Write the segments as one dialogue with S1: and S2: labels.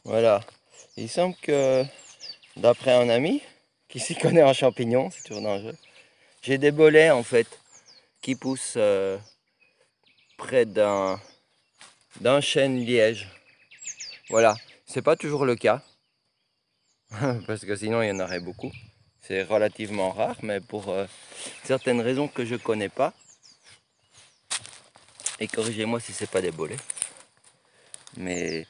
S1: Voilà. Il semble que, d'après un ami qui s'y connaît en champignons, c'est toujours dangereux, j'ai des bolets en fait qui poussent près d'un chêne liège. Voilà. C'est pas toujours le cas, parce que sinon il y en aurait beaucoup. C'est relativement rare, mais pour certaines raisons que je connais pas, et corrigez-moi si c'est pas des bolets, mais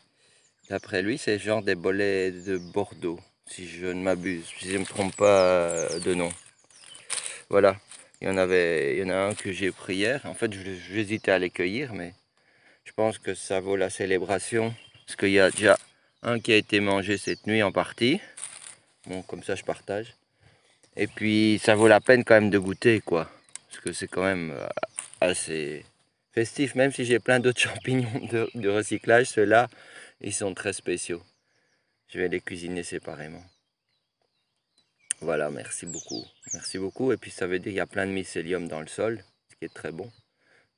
S1: d'après lui, c'est genre des bolets de Bordeaux, si je ne m'abuse, si je ne me trompe pas de nom. Voilà, il y en a un que j'ai pris hier. En fait, j'hésitais à les cueillir, mais je pense que ça vaut la célébration, parce qu'il y a déjà un qui a été mangé cette nuit en partie. Bon, comme ça, je partage. Et puis, ça vaut la peine quand même de goûter, quoi, parce que c'est quand même assez festif, même si j'ai plein d'autres champignons de recyclage, ceux-là, ils sont très spéciaux. Je vais les cuisiner séparément. Voilà, merci beaucoup. Merci beaucoup. Et puis ça veut dire qu'il y a plein de mycélium dans le sol, ce qui est très bon.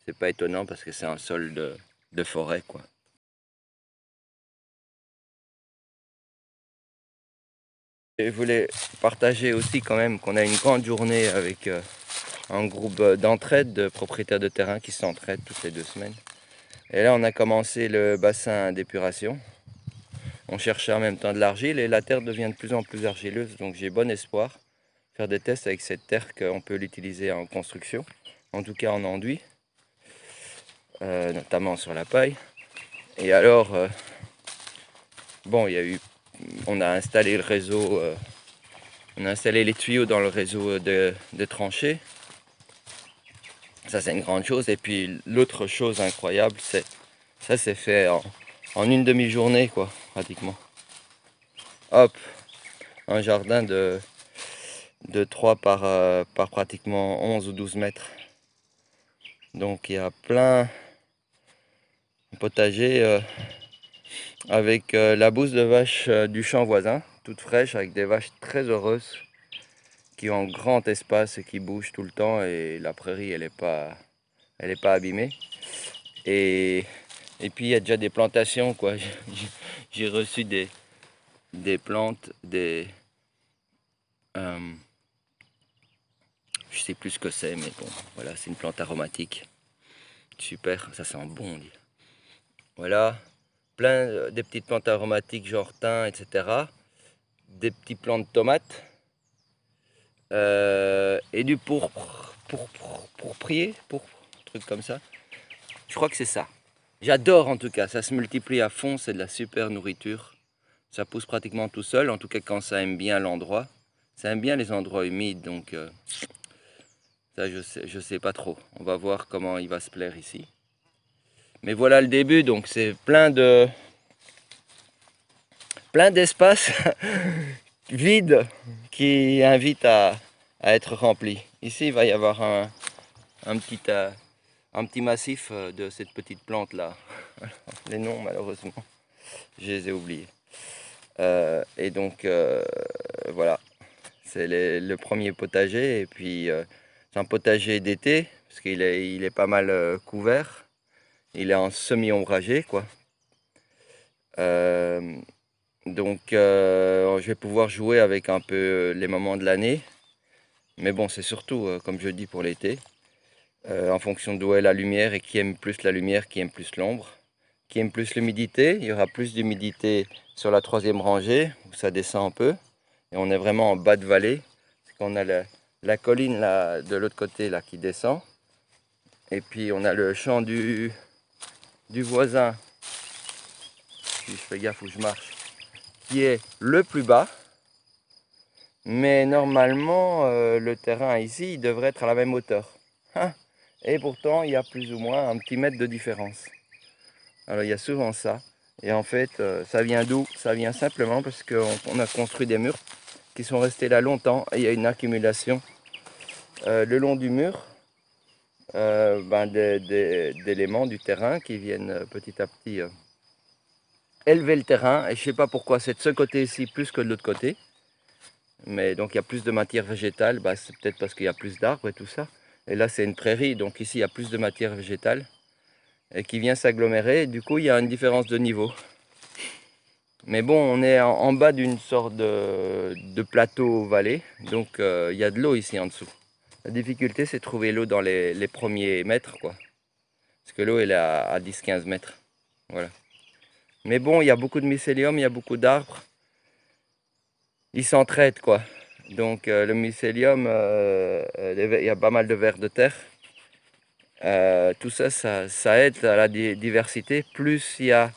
S1: C'est pas étonnant parce que c'est un sol de forêt, quoi. Et je voulais partager aussi quand même qu'on a une grande journée avec un groupe d'entraide de propriétaires de terrain qui s'entraident toutes les 2 semaines. Et là, on a commencé le bassin d'épuration. On cherchait en même temps de l'argile et la terre devient de plus en plus argileuse. Donc j'ai bon espoir de faire des tests avec cette terre qu'on peut l'utiliser en construction, en tout cas en enduit, notamment sur la paille. Et alors, bon, on a installé le réseau, on a installé les tuyaux dans le réseau de tranchées. Ça, c'est une grande chose. Et puis l'autre chose incroyable, ça s'est fait en une demi-journée, quoi, pratiquement. Hop, un jardin de 3 par pratiquement 11 ou 12 mètres. Donc il y a plein de potagers avec la bouse de vache du champ voisin, toute fraîche, avec des vaches très heureuses qui ont un grand espace et qui bougent tout le temps. Et la prairie, elle est pas abîmée. Et, et puis il y a déjà des plantations, quoi. J'ai reçu des plantes, euh, je sais plus ce que c'est, mais bon, voilà, c'est une plante aromatique. Super, ça sent bon, on dit. Voilà, plein des petites plantes aromatiques, genre thym, etc. Des petits plants de tomates. Et du pourpre, un truc comme ça. Je crois que c'est ça. J'adore en tout cas, ça se multiplie à fond, c'est de la super nourriture. Ça pousse pratiquement tout seul, en tout cas quand ça aime bien l'endroit. Ça aime bien les endroits humides, donc ça je sais pas trop. On va voir comment il va se plaire ici. Mais voilà le début, donc c'est plein d'espace vide qui invite à être rempli. Ici il va y avoir un petit, un petit massif de cette petite plante là. Les noms malheureusement, je les ai oubliés. Et donc voilà, c'est le premier potager. Et puis c'est un potager d'été parce il est pas mal couvert. Il est en semi-ombragé quoi. Euh, donc je vais pouvoir jouer avec un peu les moments de l'année. Mais bon, c'est surtout, comme je dis, pour l'été. En fonction d'où est la lumière et qui aime plus la lumière, qui aime plus l'ombre. Qui aime plus l'humidité. Il y aura plus d'humidité sur la troisième rangée, où ça descend un peu. Et on est vraiment en bas de vallée. Parce qu'on a la colline là, de l'autre côté là, qui descend. Et puis on a le champ du voisin. Puis je fais gaffe où je marche. Qui est le plus bas. Mais normalement, le terrain ici, il devrait être à la même hauteur. Hein. Et pourtant, il y a plus ou moins un petit mètre de différence. Alors il y a souvent ça. Et en fait, ça vient d'où? Ça vient simplement parce qu'on a construit des murs qui sont restés là longtemps et il y a une accumulation le long du mur d'éléments du terrain qui viennent petit à petit élever le terrain. Et je ne sais pas pourquoi c'est de ce côté-ci plus que de l'autre côté. Mais donc il y a plus de matière végétale, bah, c'est peut-être parce qu'il y a plus d'arbres et tout ça. Et là c'est une prairie, donc ici il y a plus de matière végétale et qui vient s'agglomérer. Du coup il y a une différence de niveau. Mais bon, on est en bas d'une sorte de plateau-vallée, donc il y a de l'eau ici en dessous. La difficulté, c'est de trouver l'eau dans les premiers mètres, quoi. Parce que l'eau, elle est à 10-15 mètres. Voilà. Mais bon, il y a beaucoup de mycélium, il y a beaucoup d'arbres. Ils s'entraident, quoi. Donc le mycélium, il y a pas mal de vers de terre. Tout ça, ça aide à la diversité. Plus il y a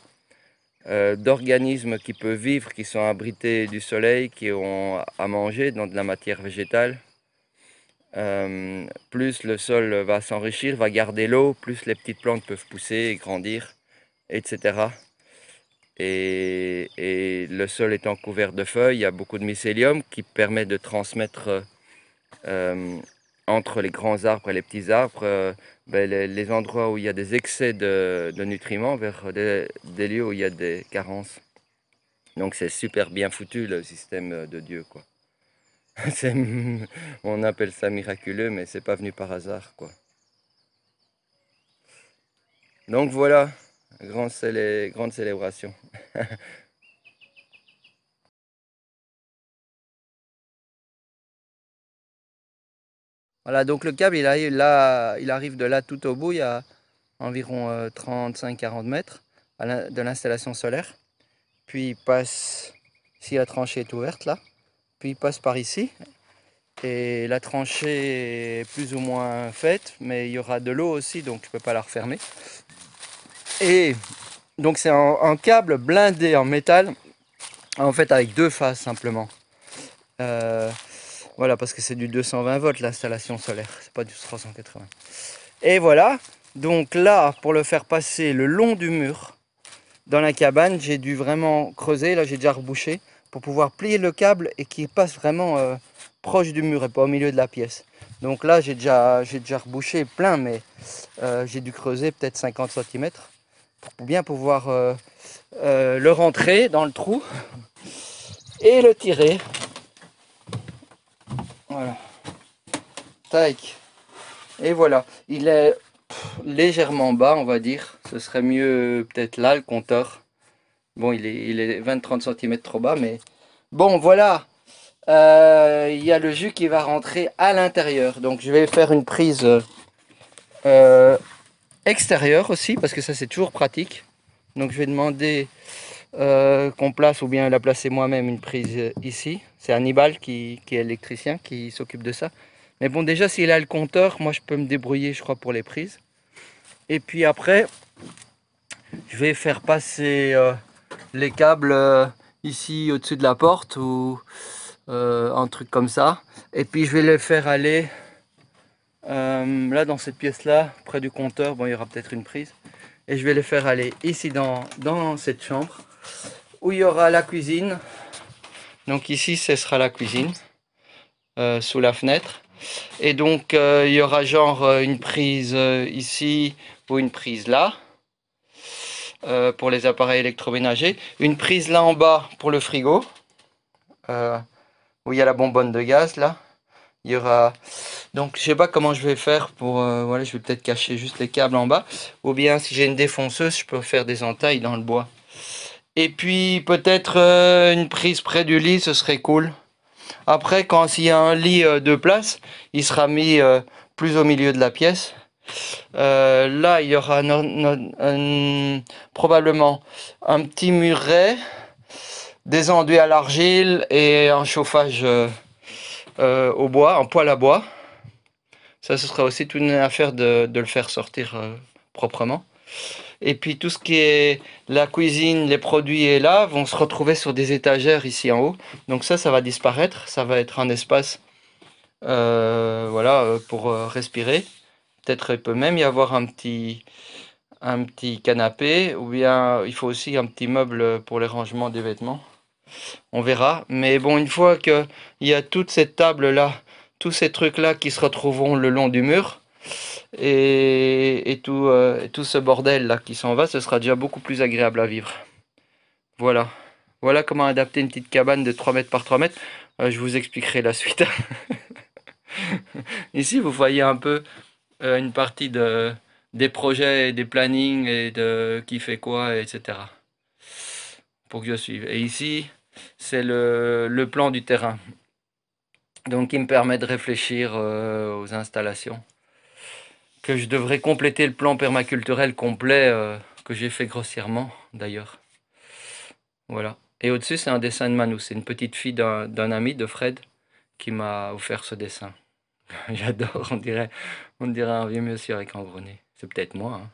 S1: d'organismes qui peuvent vivre, qui sont abrités du soleil, qui ont à manger dans de la matière végétale. Plus le sol va s'enrichir, va garder l'eau, plus les petites plantes peuvent pousser et grandir, etc. Et le sol étant couvert de feuilles, il y a beaucoup de mycélium qui permet de transmettre entre les grands arbres et les petits arbres les endroits où il y a des excès de nutriments vers des lieux où il y a des carences. Donc c'est super bien foutu le système de Dieu, quoi. On appelle ça miraculeux, mais c'est pas venu par hasard, quoi. Donc voilà, grande célébration. Voilà, donc le câble, il arrive de là tout au bout, il y a environ 35-40 mètres de l'installation solaire. Puis il passe, si la tranchée est ouverte là, puis il passe par ici. Et la tranchée est plus ou moins faite, mais il y aura de l'eau aussi, donc je ne peux pas la refermer. Et donc c'est un câble blindé en métal, en fait avec deux phases simplement. Voilà, parce que c'est du 220 volts l'installation solaire, c'est pas du 380. Et voilà, donc là, pour le faire passer le long du mur, dans la cabane, j'ai dû vraiment creuser, là j'ai déjà rebouché, pour pouvoir plier le câble et qu'il passe vraiment proche du mur et pas au milieu de la pièce. Donc là j'ai déjà rebouché plein, mais j'ai dû creuser peut-être 50 cm pour bien pouvoir le rentrer dans le trou et le tirer. Voilà. Tac. Et voilà. Il est légèrement bas, on va dire. Ce serait mieux peut-être là le compteur. Bon, il est 20-30 cm trop bas, mais bon, voilà. Il y a le jus qui va rentrer à l'intérieur. Donc je vais faire une prise extérieure aussi, parce que ça c'est toujours pratique. Donc je vais demander qu'on place, ou bien la placer moi-même, une prise ici. C'est Hannibal qui est électricien, qui s'occupe de ça. Mais bon, déjà s'il a le compteur, moi je peux me débrouiller, je crois, pour les prises. Et puis après, je vais faire passer les câbles ici au-dessus de la porte, ou un truc comme ça. Et puis je vais les faire aller là dans cette pièce là, près du compteur. Bon, il y aura peut-être une prise. Et je vais les faire aller ici dans cette chambre, où il y aura la cuisine. Donc ici ce sera la cuisine, sous la fenêtre. Et donc il y aura genre une prise ici, ou une prise là, pour les appareils électroménagers. Une prise là en bas pour le frigo, où il y a la bonbonne de gaz là. Il y aura... Donc je sais pas comment je vais faire pour... voilà, je vais peut-être cacher juste les câbles en bas. Ou bien si j'ai une défonceuse, je peux faire des entailles dans le bois. Et puis peut-être une prise près du lit, ce serait cool. Après, quand s'il y a un lit de place, il sera mis plus au milieu de la pièce. Là, il y aura probablement un petit muret, des enduits à l'argile et un chauffage au bois, en poêle à bois. Ça, ce sera aussi toute une affaire de le faire sortir proprement. Et puis tout ce qui est la cuisine, les produits et là vont se retrouver sur des étagères ici en haut. Donc ça va disparaître. Ça va être un espace voilà, pour respirer. Peut-être il peut même y avoir un petit canapé, ou bien il faut aussi un petit meuble pour les rangements des vêtements. On verra. Mais bon, une fois qu'il y a toute cette table-là, tous ces trucs-là qui se retrouveront le long du mur, et tout ce bordel-là qui s'en va, ce sera déjà beaucoup plus agréable à vivre. Voilà. Voilà comment adapter une petite cabane de 3 mètres par 3 mètres. Je vous expliquerai la suite. Ici, vous voyez un peu une partie des projets, des plannings, et de qui fait quoi, etc. pour que je suive. Et ici, c'est le plan du terrain. Donc, qui me permet de réfléchir aux installations. Que je devrais compléter le plan permaculturel complet que j'ai fait grossièrement, d'ailleurs. Voilà. Et au-dessus, c'est un dessin de Manou. C'est une petite fille d'un ami de Fred qui m'a offert ce dessin. J'adore, on dirait un vieux monsieur avec un gros nez. C'est peut-être moi, hein.